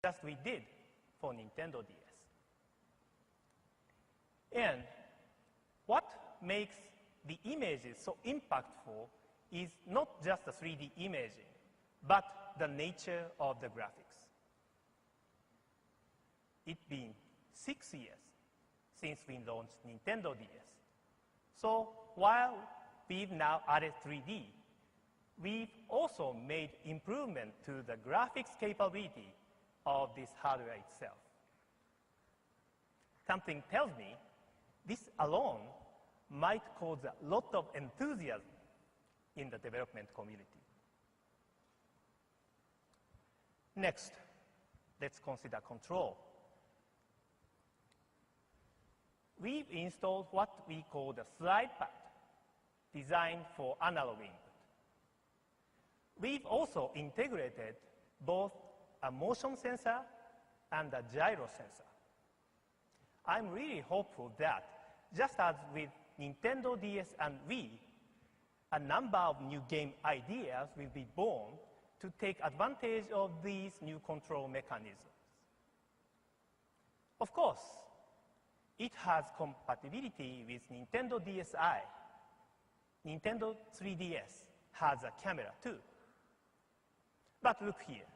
just we did for Nintendo DS. And what makes the images so impactful is not just the 3D imaging, but the nature of the graphics. It's been 6 years since we launched Nintendo DS. So while we've now added 3D, we've also made improvement to the graphics capability of this hardware itself. Something tells me this alone might cause a lot of enthusiasm in the development community. Next, let's consider control. We've installed what we call the slide pad, designed for analog input. We've also integrated both a motion sensor and a gyro sensor. I'm really hopeful that, just as with Nintendo DS and Wii, a number of new game ideas will be born to take advantage of these new control mechanisms. Of course, it has compatibility with Nintendo DSi. Nintendo 3DS has a camera too. But look here.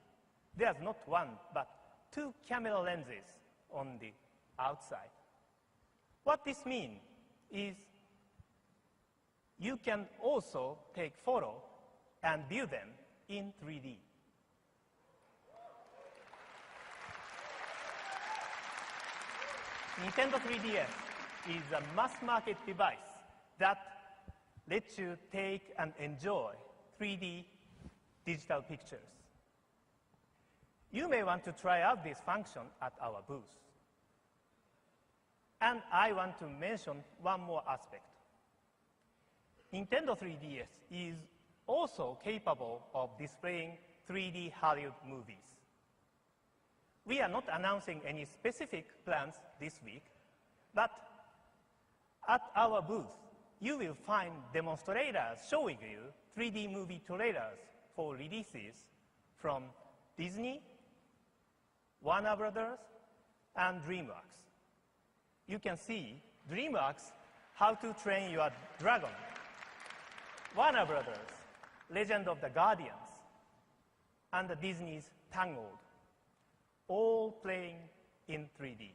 There's not one, but 2 camera lenses on the outside. What this means is you can also take photos and view them in 3D. Nintendo 3DS is a mass-market device that lets you take and enjoy 3D digital pictures. You may want to try out this function at our booth. And I want to mention one more aspect. Nintendo 3DS is also capable of displaying 3D Hollywood movies. We are not announcing any specific plans this week, but at our booth, you will find demonstrators showing you 3D movie trailers for releases from Disney, Warner Brothers, and DreamWorks. You can see DreamWorks, How to Train Your Dragon, Warner Brothers, Legend of the Guardians, and Disney's Tangled, all playing in 3D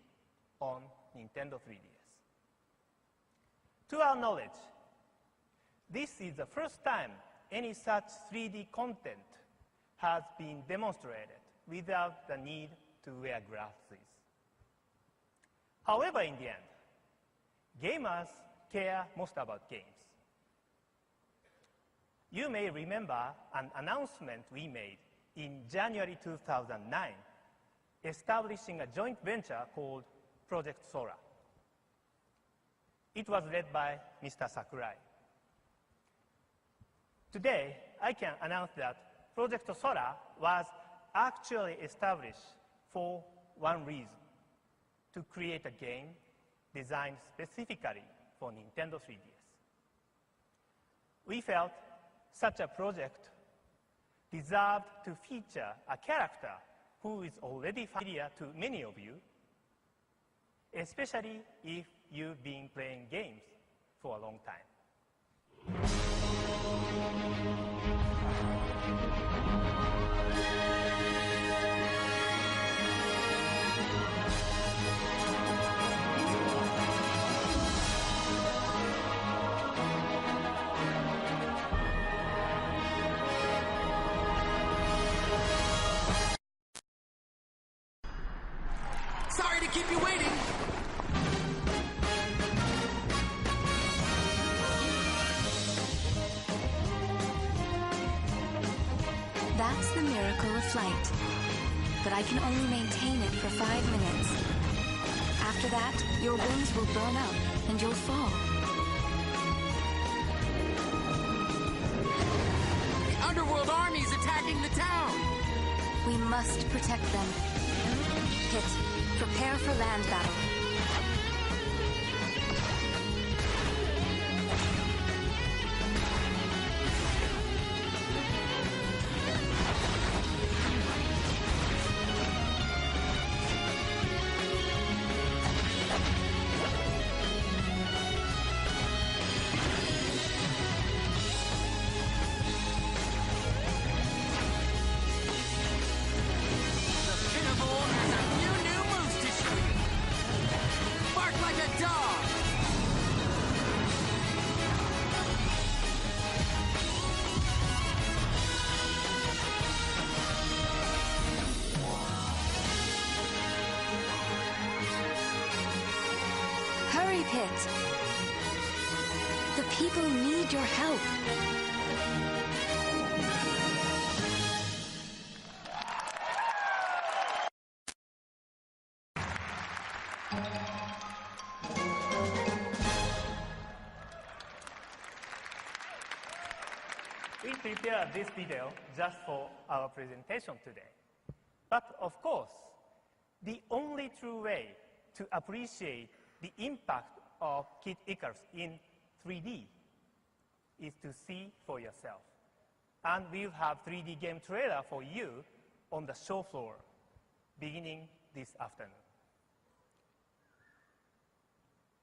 on Nintendo 3DS. To our knowledge, this is the first time any such 3D content has been demonstrated without the need to wear glasses. However, in the end, gamers care most about games. You may remember an announcement we made in January 2009, establishing a joint venture called Project Sora. It was led by Mr. Sakurai. Today, I can announce that Project Sora was actually established for one reason: to create a game designed specifically for Nintendo 3DS. We felt such a project deserved to feature a character who is already familiar to many of you, especially if you've been playing games for a long time. Sorry to keep you waiting. That's the miracle of flight. But I can only maintain it for 5 minutes. After that, your wings will burn up and you'll fall. The Underworld Army's attacking the town. We must protect them. Hit. Prepare for land battle. hit. The people need your help. We prepared this video just for our presentation today. But of course, the only true way to appreciate the impact of Kid Icarus in 3D is to see for yourself. And we'll have 3D game trailer for you on the show floor beginning this afternoon.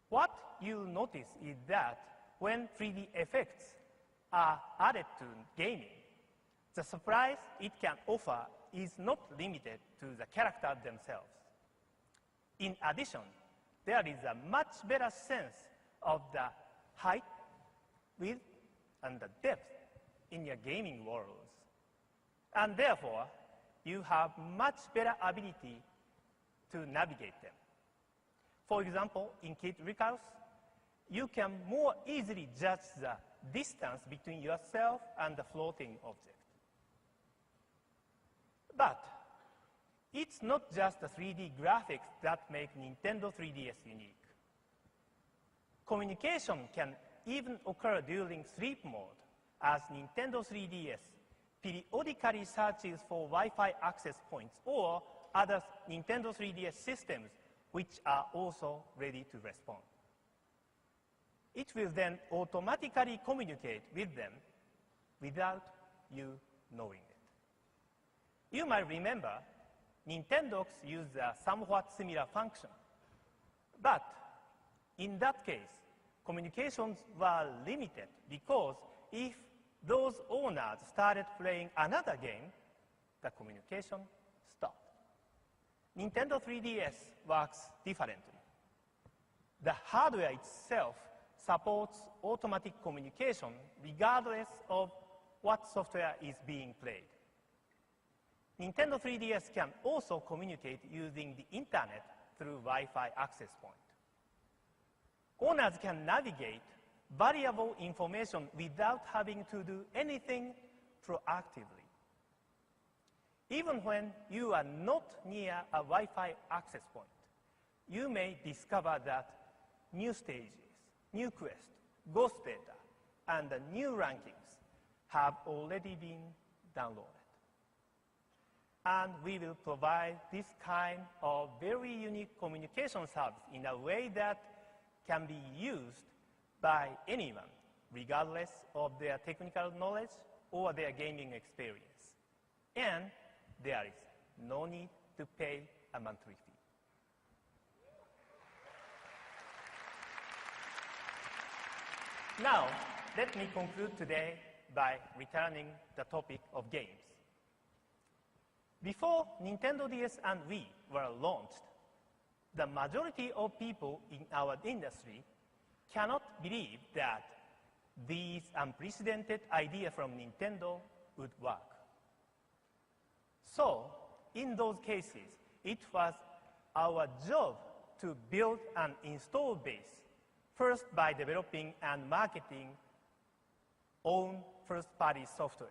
What you'll notice is that when 3D effects are added to gaming, the surprise it can offer is not limited to the characters themselves. In addition, there is a much better sense of the height, width, and the depth in your gaming worlds. And therefore, you have much better ability to navigate them. For example, in Kid Icarus, you can more easily judge the distance between yourself and the floating object. But it's not just the 3D graphics that make Nintendo 3DS unique. Communication can even occur during sleep mode, as Nintendo 3DS periodically searches for Wi-Fi access points or other Nintendo 3DS systems which are also ready to respond. It will then automatically communicate with them without you knowing it. You might remember Nintendox used a somewhat similar function. But in that case, communications were limited because if those owners started playing another game, the communication stopped. Nintendo 3DS works differently. The hardware itself supports automatic communication regardless of what software is being played. Nintendo 3DS can also communicate using the internet through Wi-Fi access point. Owners can navigate valuable information without having to do anything proactively. Even when you are not near a Wi-Fi access point, you may discover that new stages, new quests, ghost data, and the new rankings have already been downloaded. And we will provide this kind of very unique communication service in a way that can be used by anyone, regardless of their technical knowledge or their gaming experience. And there is no need to pay a monthly fee. Now, let me conclude today by returning the topic of games. Before Nintendo DS and Wii were launched, the majority of people in our industry cannot believe that these unprecedented ideas from Nintendo would work. So, in those cases, it was our job to build an install base, first by developing and marketing own first-party software.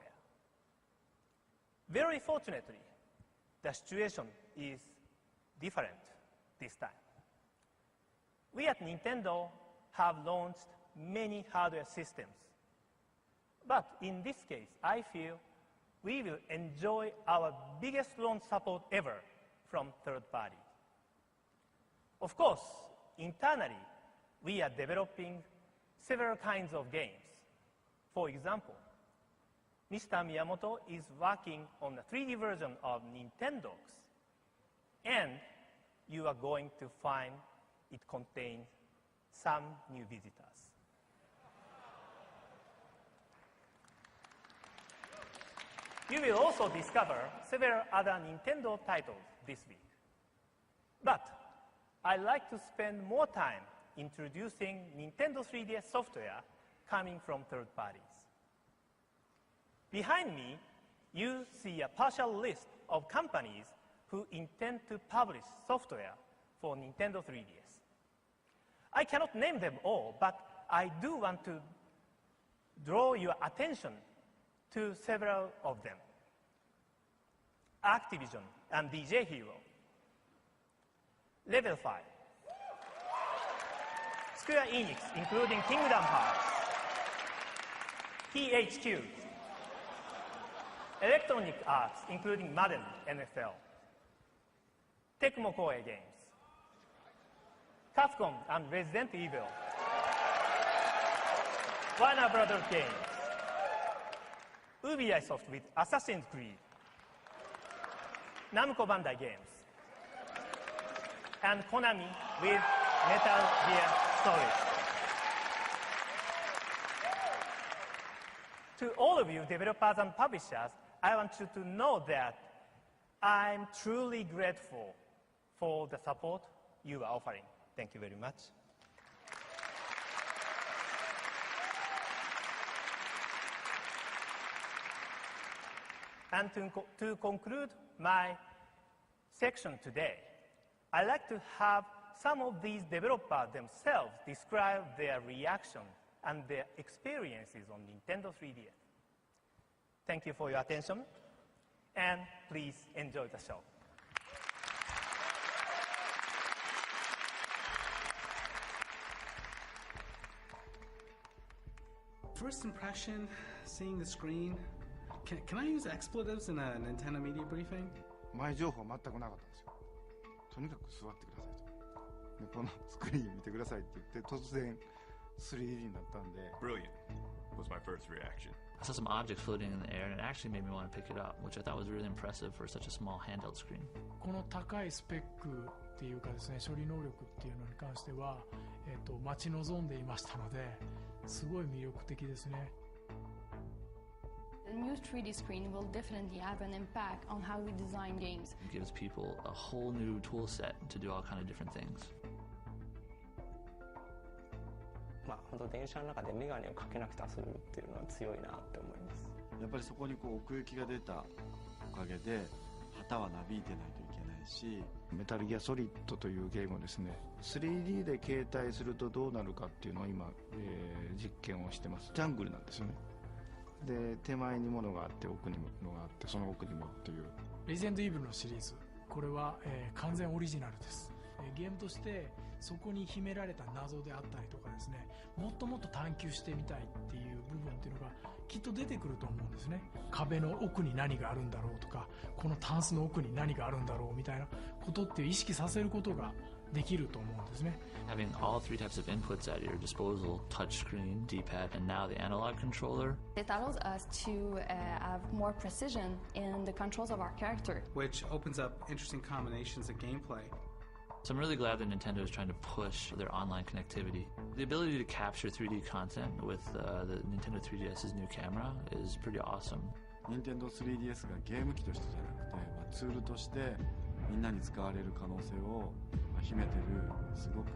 Very fortunately, the situation is different this time. We at Nintendo have launched many hardware systems. But in this case, I feel we will enjoy our biggest launch support ever from third party. Of course, internally, we are developing several kinds of games. For example, Mr. Miyamoto is working on a 3D version of Nintendox, and you are going to find it contains some new visitors. You will also discover several other Nintendo titles this week. But I'd like to spend more time introducing Nintendo 3DS software coming from third parties. Behind me, you see a partial list of companies who intend to publish software for Nintendo 3DS. I cannot name them all, but I do want to draw your attention to several of them. Activision and DJ Hero, Level 5, Square Enix, including Kingdom Hearts, THQ, Electronic Arts, including Madden, NFL, Tecmo Koei Games, Capcom and Resident Evil, Warner Brothers Games, Ubisoft with Assassin's Creed, Namco Bandai Games, and Konami with Metal Gear Solid. To all of you developers and publishers, I want you to know that I'm truly grateful for the support you are offering. Thank you very much. And to conclude my section today, I'd like to have some of these developers themselves describe their reaction and their experiences on Nintendo 3DS. Thank you for your attention, and please enjoy the show. First impression, seeing the screen. Can I use expletives in a Nintendo media briefing? 前情報全くなかったんですよ。とにかく座ってくださいと。でこのスクリーン見てくださいって言って突然 3D になったんで。Brilliant was my first reaction. I saw some objects floating in the air and it actually made me want to pick it up, which I thought was really impressive for such a small handheld screen. この高いスペックっていうかですね、処理能力っていうのに関しては、待ち望んでいましたので、すごい魅力的ですね。The new 3D screen will definitely have an impact on how we design games. It gives people a whole new tool set to do all kind of different things. まあ本当電車の中でメガネをかけなくて遊べるっていうのは強いなって思います。やっぱりそこにこう奥行きが出たおかげで旗はなびいてないといけないし、メタルギアソリッドというゲームをですね 3D で携帯するとどうなるかっていうのを今、実験をしてます。ジャングルなんですよね。で手前に物があって奥に物があってその奥にもっていうレジェンドイーブルのシリーズ、これは、完全オリジナルです。ゲームとしてそこに秘められた謎であったりとかですね、もっともっと探求してみたいっていう部分っていうのがきっと出てくると思うんですね。壁の奥に何があるんだろうとか、このタンスの奥に何があるんだろうみたいなことっていう意識させることができると思うんですね。Having all three types of inputs at your disposal, touchscreen, D-pad, and now the analog controller. It allows us to have more precision in the controls of our character. Which opens up interesting combinations of gameplay. So I'm really glad that Nintendo is trying to push their online connectivity. The ability to capture 3D content with the Nintendo 3DS's new camera is pretty awesome. Nintendo 3DS がゲーム機としてじゃなくて、ツールとしてみんなに使われる可能性を秘めてるすごく